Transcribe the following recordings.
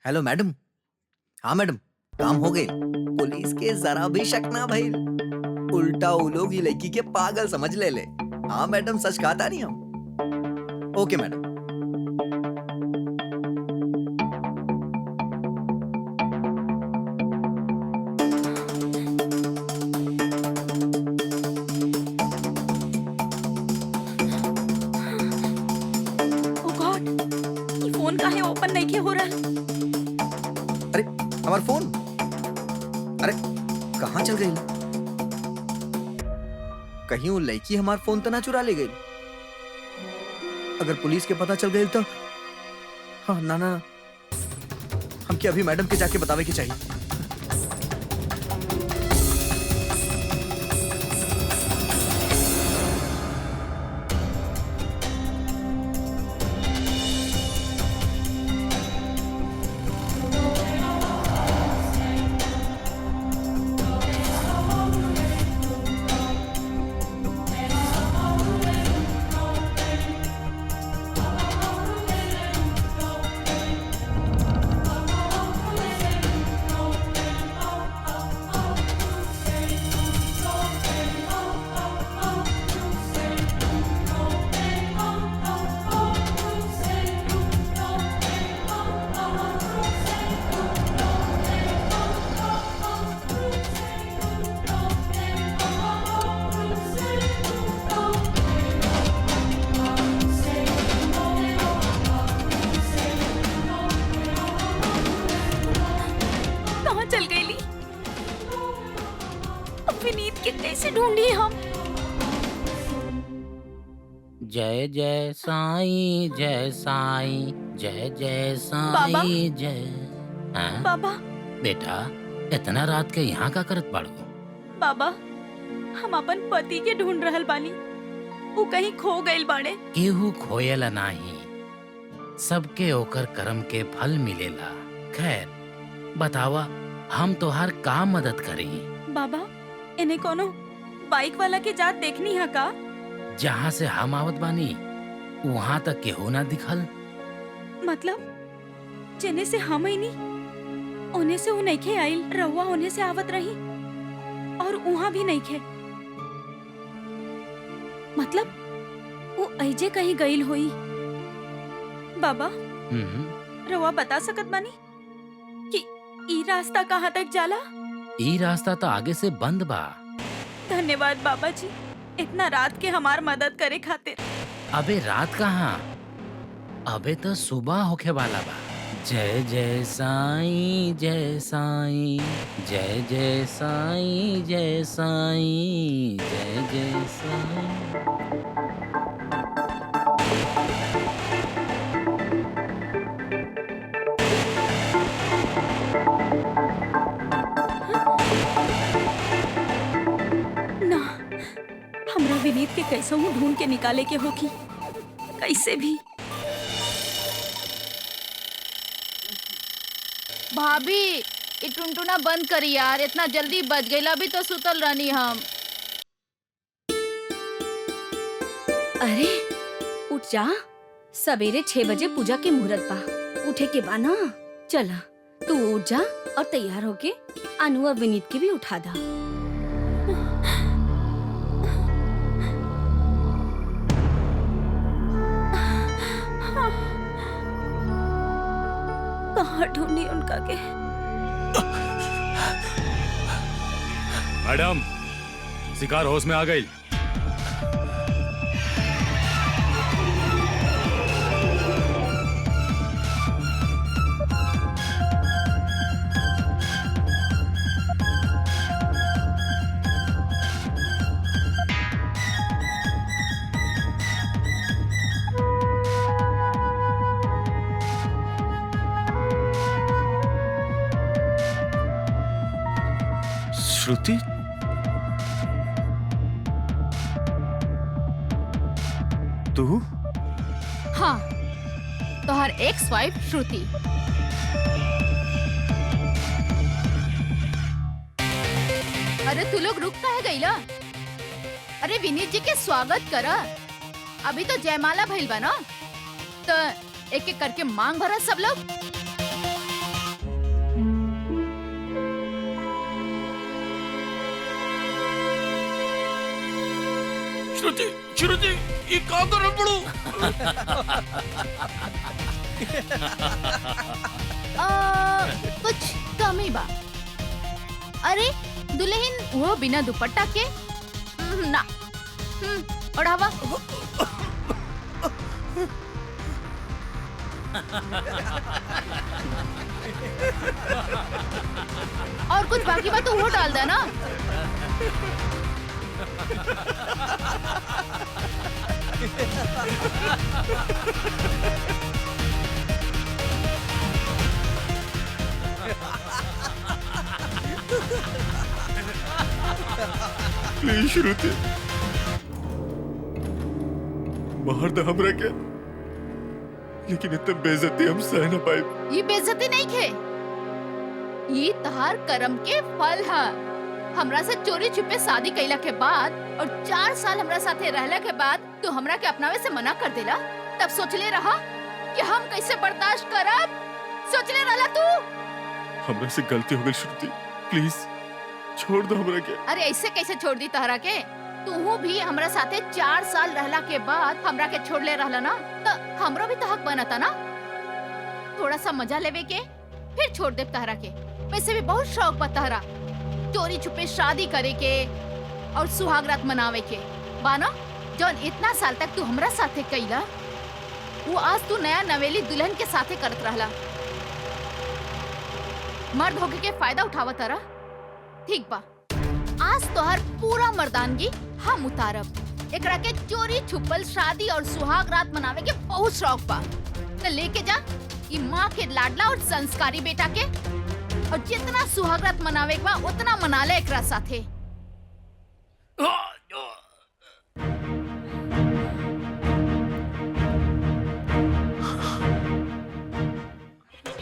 Hello madam. हाँ madam, काम हो गई। पुलिस के जरा भी शक ना भइल। उल्टा वो लोग ये लड़की के पागल समझ ले। हाँ मैडम, सच कहता नहीं हम। ओके मैडम। ओ गॉड, ये फोन काहे ओपन नहीं हो रहा? अरे हमारा फोन, अरे कहाँ चल गई? कहीं वो लड़की हमारा फोन तो ना चुरा ले गई? अगर पुलिस के पता चल गई तो हाँ ना ना, हम क्या अभी मैडम के जाके बतावे के चाहिए। कहाँ चल गई ली? अब विनीत के कैसे ढूंढी हम? जय जय साईं, जय साईं, जय जय बाबा? साईं, जय। हाँ? बाबा, बेटा, इतना रात के यहाँ का करत बाड़ू? बाबा, हम अपन पति के ढूंढ रहल बानी। वो कहीं खो गइल बाड़े। केहू खोयला नाही, सबके ओकर कर्म के फल मिलेला। खैर बतावा, हम तोहार का मदद करी? बाबा, इन्हें कोनो बाइक वाला के जात देखनी है का? जहाँ से हम आवत बानी वहाँ तक केहू ना दिखल। मतलब जेने से हम ही नहीं, उन्हें से वो नहीं आइल। रहुआ उन्हें से आवत रही और वहाँ भी नहीं खे। मतलब वो ऐजे कहीं गइल होई। बाबा, रहुआ बता सकत बानी कि ई रास्ता कहाँ तक जाला? ई रास्ता तो आगे से बंद बा। धन्यवाद बाबा जी, इतना रात के हमार मदद करे खातिर। अबे रात कहाँ, अबे तो सुबह होके वाला बा। जय जय साईं, जय साईं, जय जय साईं, जय साईं, जय जय साईं। ना, हमरा विनीत के कैसे हूँ ढूंढ के निकाले के होगी, कैसे भी। भाभी, ये टुनटुना बंद करी यार, इतना जल्दी बज गई। अभी तो सुतल रहनी हम। अरे उठ जा, सवेरे 6 बजे पूजा के मुहूर्त बा। उठे के बा ना। चला तू उठ जा और तैयार होके अनु और विनीत के भी उठा दा। कहाँ ढूंढी उनका के? मैडम, शिकार होश में आ गई। श्रुति, तू? हाँ, तोहर एक्स वाइफ श्रुति। अरे तू लोग रुक काहे गइला? अरे विनीत जी के स्वागत करा। अभी तो जयमाला भइल बा ना, तो एक एक करके मांग भरा सब लोग। श्रुति श्रुति ये का कर पड़ू कुछ कमी बा। अरे दुल्हन वो बिना दुपट्टा के ना ओढ़ावा। और कुछ बाकी बात तो वो डाल देना। प्लीज श्रुति मार दे हमरा के, लेकिन इतने बेइज्जती हम सह न पाए। ये बेइज्जती नहीं खे, ये तहार कर्म के फल है। हमरा से चोरी छुपे शादी कैला के बाद और 4 साल हमरा साथे रहला के बाद तू हमरा के अपनावे से मना कर देला। तब सोचले रहा कि हम कैसे बर्दाश्त करब? सोचले रहला तू? हमरा से गलती हो गई श्रुति, प्लीज छोड़ दो हमरा के। अरे ऐसे कैसे छोड़ दी तहरा के? तू भी हमरा साथे 4 साल रहला के बाद हमरा के छोड़ ले रहला ना, तो हमरो भी तो हक बनता ना थोड़ा सा मजा लेवे के, फिर छोड़ दे तहरा के। वैसे भी बहुत शौक बा तहरा चोरी छुपे शादी करे के और सुहाग रात मनावे के बाना। जौन इतना साल तक तू हमरा साथे कैला, वो आज तू नया नवेली दुल्हन के साथे करत रहला। मर्द होके के फायदा उठावा तारा। ठीक बा, आज तोहर पूरा मर्दानगी हम उतारब। एकरा के चोरी छुपल शादी और सुहाग रात मनावे के बहुत शौक बा, तो लेके जा ई माँ के लाडला और संस्कारी बेटा के, और जितना सुहाग रात मनावे के बा उतना मना ले एकरा साथे।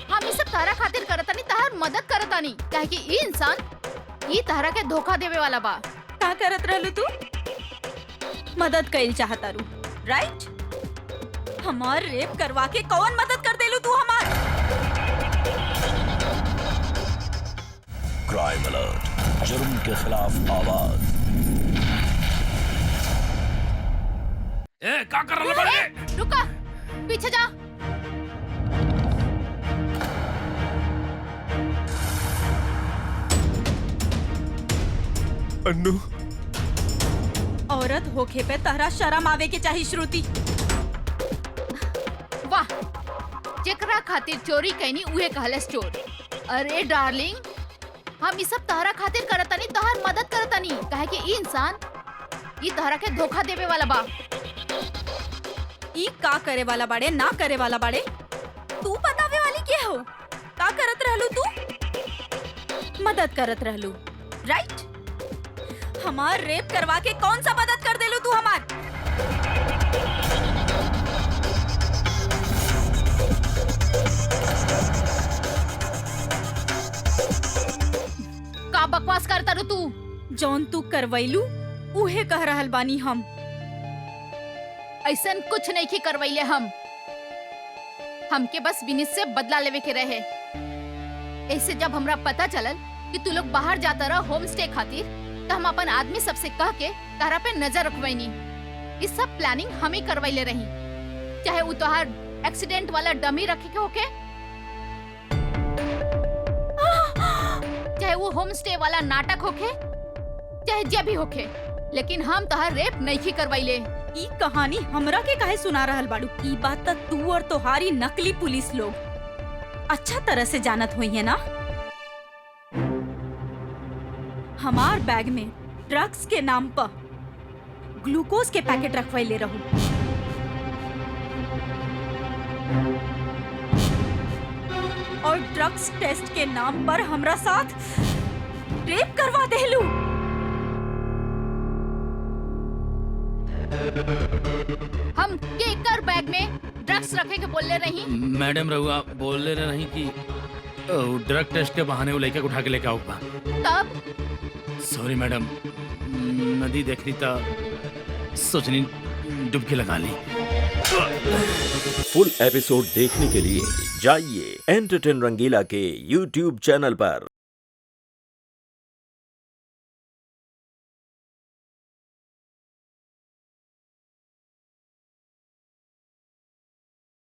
हम ये सब तारा खातिर करतानी, तार मदद करतानी, काहे कि ई इंसान ई तारा के धोखा देवे वाला बा। का करत रहलू तू? मदद कइल चाहता रू, राइट? हमार रेप करवा के कौन मदद कर देलू तू हमार? क्राइम अलर्ट, जुर्म के खिलाफ आवाज। ए का कर रहा बड़े? रुका, पीछे जा। अन्नू, औरत होके पे तहरा शर्म आवे के चाहिए श्रुति। वाह, जेकरा खातिर चोरी कैनी उहे कहलस चोर। अरे डार्लिंग, हम ई सब तहरा खातिर करतानी, तहर मदद करतानी, काहे कि ई इंसान ई तहरा के धोखा देवे वाला बा। ई का करे वाला बाड़े, ना करे वाला बाड़े, तू बतावे वाली के हो? का करत रहलू तू? मदद करत रहलू, राइट? हमार रेप करवा के कौन सा मदद कर देलू तू हमार? का बकवास करता रू तू? जौन तू करवैलू उहे कह रहल बानी हम। ऐसन कुछ नहीं की करवैले हमके बस विनीत से बदला लेवे के रहे। ऐसे जब हमरा पता चलल कि तू लोग बाहर जाता रहा होम स्टे खातिर, तो हम अपन आदमी सबसे कह के तारा पे नजर रखवैनी। इस सब प्लानिंग हम ही करवैले रही, चाहे वो तोहार एक्सीडेंट वाला डमी रखे के होके, चाहे वो होम स्टे वाला नाटक होके, चाहे जब भी होके, लेकिन हम तोहार रेप नहीं की करवैले। ई कहानी हमरा के काहे सुना रहल बाड़ू? ई बात त तू और तोहारी नकली पुलिस लोग अच्छा तरह से जानत हुई है ना। हमार बैग में ड्रग्स के नाम पर ग्लूकोज के पैकेट रखवाइले रहू। और ड्रग्स टेस्ट के नाम पर हमरा साथ रेप करवा देलू। हम केकर बैग में ड्रग्स रखे के बोलले रही? मैडम रहुआ बोल ले रही कि ड्रग टेस्ट के बहाने वो लड़का उठा के लेके आओ। तब सॉरी मैडम, नदी देखनी था, सोचनी डुबकी लगा ली। फुल एपिसोड देखने के लिए जाइए एंटरटेन रंगीला के YouTube चैनल पर।